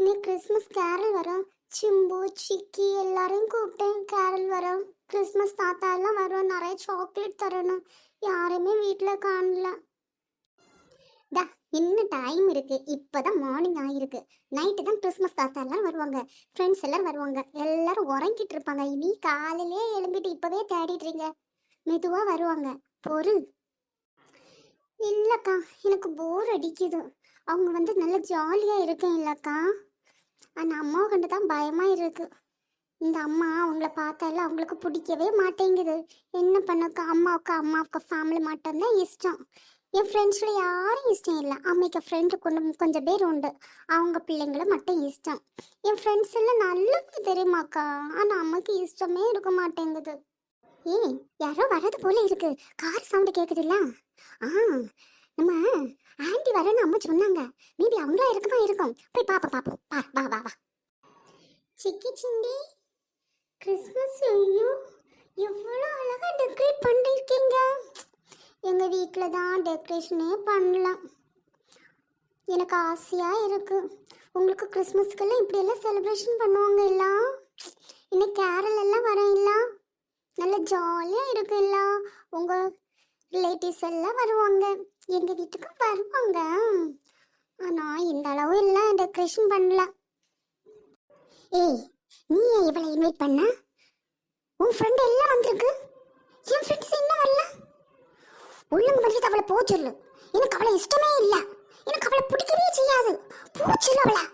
இன்னைக்கு Christmas carol வரும். சிம்பு சிக்கி எல்லாரையும் கூப்பிட்டேன். கேரல் வரும். கிறிஸ்மஸ் தாத்தா எல்லாம் வரும். நிறைய சாக்லேட் தரணும். யாருமே வீட்டில் காணல. டா, இன்னும் டைம் இருக்கு. இப்பதான் மார்னிங் ஆயிருக்கு. நைட்டு தான் கிறிஸ்மஸ் தாத்தா எல்லாம் வருவாங்க. ஃப்ரெண்ட்ஸ் எல்லாம் வருவாங்க. எல்லாரும் உறங்கிட்டு இருப்பாங்க. இனி காலையிலே எழும்பிட்டு இப்பவே தேடிட்டுறீங்க. மெதுவா வருவாங்க. பொறு. இல்லக்கா, எனக்கு போர் அடிக்குது. அவங்க வந்து நல்லா ஜாலியா இருக்கேன் இல்லக்கா. அந்த அம்மாவை கண்டு தான் பயமா இருக்கு. இந்த அம்மா அவங்கள பார்த்தால அவங்களுக்கு பிடிக்கவே மாட்டேங்குது. என்ன பண்ணக்கா, அம்மாவுக்கு ஃபேமிலி மட்டும்தான் இஷ்டம். என் ஃப்ரெண்ட்ஸ்ல யாரும் இஷ்டம் இல்லை. அம்மைக்கு ஃப்ரெண்டு கொஞ்சம் பேர் உண்டு. அவங்க பிள்ளைங்கள மட்டும் இஷ்டம். என் ஃப்ரெண்ட்ஸ் எல்லாம் நல்லது தெரியுமாக்கா. ஆனால் அம்மாக்கு இஷ்டமே இருக்க மாட்டேங்குது. ஏய், யாரோ வர்றது போல இருக்கு. Car sound கேட்குதுல்ல. ஆ, நம்ம ஆன்ட்டி வரேன்னு அம்மா சொன்னாங்க. மேபி அவங்களா இருக்கும். போய் பாப்போம். வா. சிக்கி சிண்டி, கிறிஸ்மஸ் ஐயோ எவ்வளோ அழகா டெக்கரேட் பண்ணிருக்கீங்க. எங்க வீட்டில் தான் டெக்கரேஷனே பண்ணலாம். எனக்கு ஆசையா இருக்கு. உங்களுக்கு கிறிஸ்மஸ்க்கெல்லாம் இப்படியெல்லாம் செலிப்ரேஷன் பண்ணுவாங்க இல்ல? இன்னைக்கு கேரல் எல்லாம் வரேன் இல்ல? நல்ல ஜாலியா இருக்கு இல்ல? உங்க ரிலேட்டிவ்ஸ் எல்லாம் வருவாங்க. எங்க வீட்டுக்கும் வருவாங்க. ஆனா இந்த அளவு எல்லாம் டெக்கரேஷன் பண்ணல. ஏய், நீ ஏன் இவளை இன்வைட் பண்ண? உன் ஃப்ரெண்ட் எல்லாம் வந்திருக்கு. என் ஃப்ரெண்ட்ஸ் என்ன வரல? ஒழுங்கு மரியாதை அவளை போக சொல்லு. எனக்கு அவளை இஷ்டமே இல்லை. எனக்கு அவளை பிடிக்கவே செய்யாது. போக சொல்லு அவளை.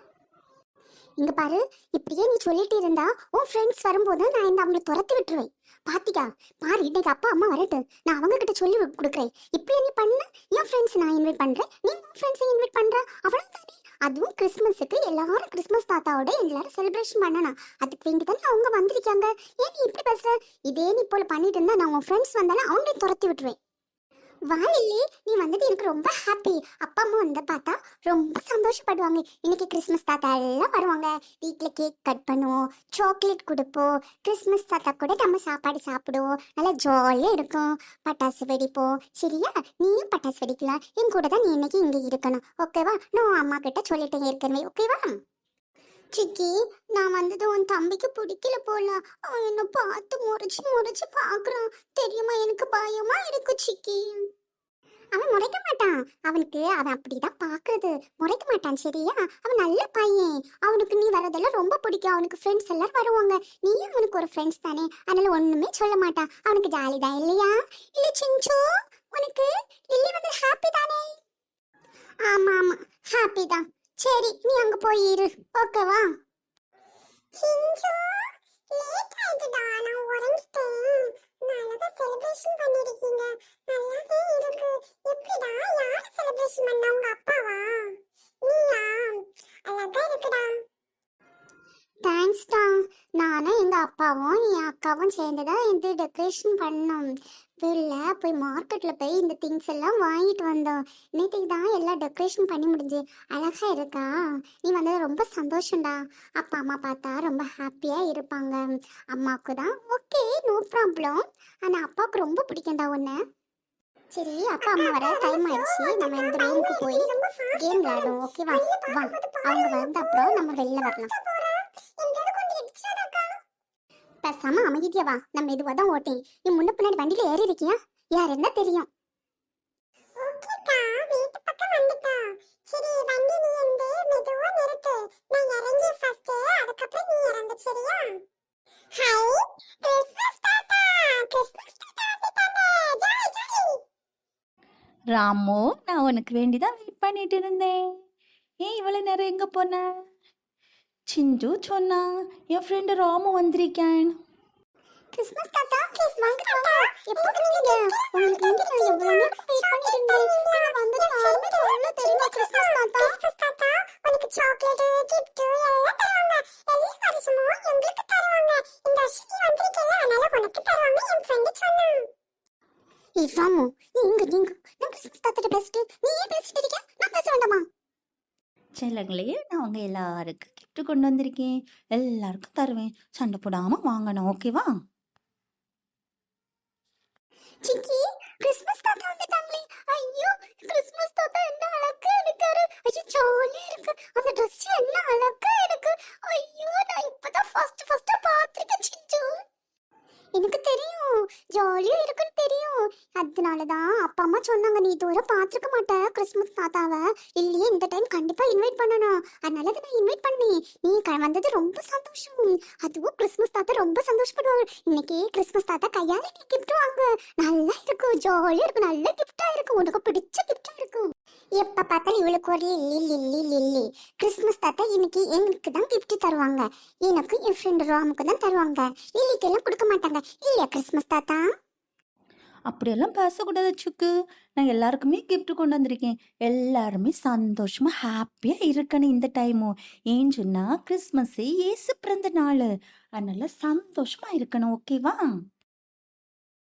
இங்க பாரு, இப்படியே நீ சொல்லிட்டு இருந்தா உன் ஃப்ரெண்ட்ஸ் வரும்போது நான் இந்த அவங்களை துரத்தி விட்டுருவேன். பாத்திக்கா, பாரு, இன்னைக்கு அப்பா அம்மா வரட்டு, நான் அவங்க கிட்ட சொல்லி கொடுக்குறேன். இப்படியே நீ பண்ண, என் ஃப்ரெண்ட்ஸ் நான் இன்வைட் பண்றேன், நீ உன் ஃப்ரெண்ட்ஸை இன்வைட் பண்ற, அவ்வளவுதானே. அதுவும் கிறிஸ்மஸுக்கு எல்லாரும் கிறிஸ்மஸ் தாத்தாவோட எல்லாரும் செலிப்ரேஷன் பண்ணணும். அதுக்கு வேண்டி தானே அவங்க வந்திருக்காங்க. ஏன் நீ இப்படி பேசுற? இதே நீ போல பண்ணிட்டு இருந்தா நான் உன் ஃப்ரெண்ட்ஸ் வந்தாலும் அவங்களையும் துரத்தி விட்டுருவேன். வாலிலே, நீ வந்தது எனக்கு ரொம்ப ஹாப்பி. அப்பா அம்மா வந்து பார்த்தா ரொம்ப சந்தோஷப்படுவாங்க. இன்னைக்கு கிறிஸ்மஸ் தாத்தா எல்லாம் வருவாங்க. வீட்டில் கேக் கட் பண்ணுவோம், சாக்லேட் கொடுப்போம். கிறிஸ்மஸ் தாத்தா கூட நம்ம சாப்பாடு சாப்பிடுவோம். நல்லா ஜாலியாக இருக்கும். பட்டாசு வெடிப்போம். சரியா? நீயும் பட்டாசு வெடிக்கலாம். என் கூட தான் நீ இன்னைக்கு இங்கே இருக்கணும். ஓகேவா? நான் அம்மா கிட்ட சொல்லிட்டேன் ஏற்கனவே. ஓகேவா? சிக்கி, நான் வந்தது உன் தம்பிக்கு பிடிக்கல போல. அவன் என்ன பார்த்து முறைச்சு பாக்குறான். தெரியுமா, எனக்கு பயமா இருக்கு சிக்கி. அவன் முறைக்க மாட்டான். அவன் அப்படிதான் பாக்குறது. முறைக்க மாட்டான். சரியா? அவன் நல்ல பையன். அவனுக்கு நீ வரதெல்லாம் ரொம்ப பிடிக்கும். அவனுக்கு ஃப்ரெண்ட்ஸ் எல்லாம் வருவாங்க. நீயும் அவனுக்கு ஒரு ஃப்ரெண்ட்ஸ் தானே. அதனால ஒண்ணுமே சொல்ல மாட்டான். அவனுக்கு ஜாலி தான் இல்லையா? இல்ல சிஞ்சு, உனக்கு லில்லி வந்து ஹாப்பி தானே? ஆமா, ஹாப்பி தான். சரி, நீ அங்க போய் இரு. ஓகேவா? சிஞ்சு, லேட் ஆயிடுடா. நான் உறங்கிட்டேன். நல்லதா செலிப்ரேஷன் பண்ணிருக்கீங்க. நல்லாவே இருக்கு. எப்படிடா, யார் செலிப்ரேஷன் பண்ணா? உங்க அப்பாவா? நீயா? அழகா இருக்குடா. தேங்க்ஸ்டா. நானும் எங்கள் அப்பாவும் என் அக்காவும் சேர்ந்து தான் இது டெக்கரேஷன் பண்ணோம். வெளில போய் மார்க்கெட்டில் போய் இந்த திங்ஸ் எல்லாம் வாங்கிட்டு வந்தோம். நேற்றுக்கு தான் எல்லாம் டெக்கரேஷன் பண்ணி முடிஞ்சு. அழகாக இருக்கா? நீ வந்தது ரொம்ப சந்தோஷம்டா. அப்பா அம்மா பார்த்தா ரொம்ப ஹாப்பியாக இருப்பாங்க. அம்மாவுக்கு தான் ஓகே, நோ ப்ராப்ளம். ஆனால் அப்பாவுக்கு ரொம்ப பிடிக்கும்டா உன்னை. சரி, அப்பா அம்மா வர டைம் ஆயிடுச்சு. நம்ம இந்த ரூமுக்கு போய் கேம் விளையாடுவோம். ஓகேவா? வா, அவங்க வந்த அப்புறம் நம்ம வெளில வரலாம். பேசாம அமைதியா வா. நம்ம இதுவா தான் ஓட்டேன். நீ முன்ன பின்னாடி வண்டியில ஏறி இருக்கியா? யார் என்ன தெரியும்? ராமு, நான் உனக்கு வேண்டிதான் வெயிட் பண்ணிட்டு இருந்தேன். ஏன் இவ்வளவு நேரம் எங்க போன? சிஞ்சு சொன்னா என் ஃப்ரெண்டு ராமு வந்திருக்கேன். கிறிஸ்மஸ் தாத்தா, ப்ளீஸ் வாங்க. எப்போ நீங்க உங்களுக்கு வேண்டி நான் எவ்வளவு நேரம் வெயிட் பண்ணிட்டு இருந்தேன். நீங்க வந்தது யாருமே சொல்லல தெரியுமா? கிறிஸ்மஸ் தாத்தா உனக்கு சாக்லேட், கிஃப்ட் எல்லாம் தருவாங்க. எல்லா வருஷமும் எங்களுக்கு தருவாங்க. இந்த வருஷம் நீ வந்திருக்கல, அதனால உனக்கு தருவாங்க. என் ஃப்ரெண்ட் சொன்னா. ஏய் ராமு, நீங்க நான் கிறிஸ்மஸ் தாத்தாட்ட பேசிட்டு நீ ஏன் பேசிட்டு இருக்க? நான் பேச வேண்டாமா? செல்லங்களே, நான் அவங்க எல்லாருக்கும் கிஃப்ட் கொண்டு வந்திருக்கேன். எல்லாருக்கும் தருவேன். சண்டை போடாம வாங்கணும். ஓகேவா? சிக்கி, கிறிஸ்மஸ் தாத்தா வந்துட்டாங்களே. ஐயோ, கிறிஸ்மஸ் தாத்தா என்ன அழகா இருக்காரு. ஐயோ, ஜாலியா இருக்கு. அந்த ட்ரெஸ் என்ன அழகா இதுவரை பார்த்துருக்க மாட்டேன் கிறிஸ்மஸ் தாத்தாவை. இல்லையே, இந்த டைம் கண்டிப்பா இன்வைட் பண்ணணும். அதனால தான் நான் இன்வைட் பண்ணேன். நீ வந்தது ரொம்ப சந்தோஷம். அதுவும் கிறிஸ்மஸ் தாத்தா ரொம்ப சந்தோஷப்படுவாங்க. இன்னைக்கு கிறிஸ்மஸ் தாத்தா கையால நீ கிஃப்ட் வாங்க. நல்லா இருக்கும், ஜாலியா இருக்கும், நல்ல கிஃப்டா இருக்கும், உனக்கு பிடிச்ச கிஃப்டா இருக்கும். எப்ப பார்த்தாலும் இவளுக்கு ஒரு லில்லி லில்லி லில்லி. கிறிஸ்மஸ் தாத்தா இன்னைக்கு எங்களுக்கு தான் கிஃப்ட் தருவாங்க. எனக்கு என் ஃப்ரெண்ட் ராமுக்கு தான் தருவாங்க. லில்லிக்கெல்லாம் கொடுக்க மாட்டாங்க இல்லையா கிறிஸ்மஸ் தாத்தா? அப்படியெல்லாம் பேசக்கூடாது சுக்கு. நான் எல்லாருக்குமே gift கொண்டு வந்திருக்கேன். எல்லாருமே சந்தோஷமா ஹாப்பியாக இருக்கணும் இந்த டைமும். ஏன்னு சொன்னா கிறிஸ்மஸ் இயேசு பிறந்த நாள். அதனால சந்தோஷமா இருக்கணும். ஓகேவா?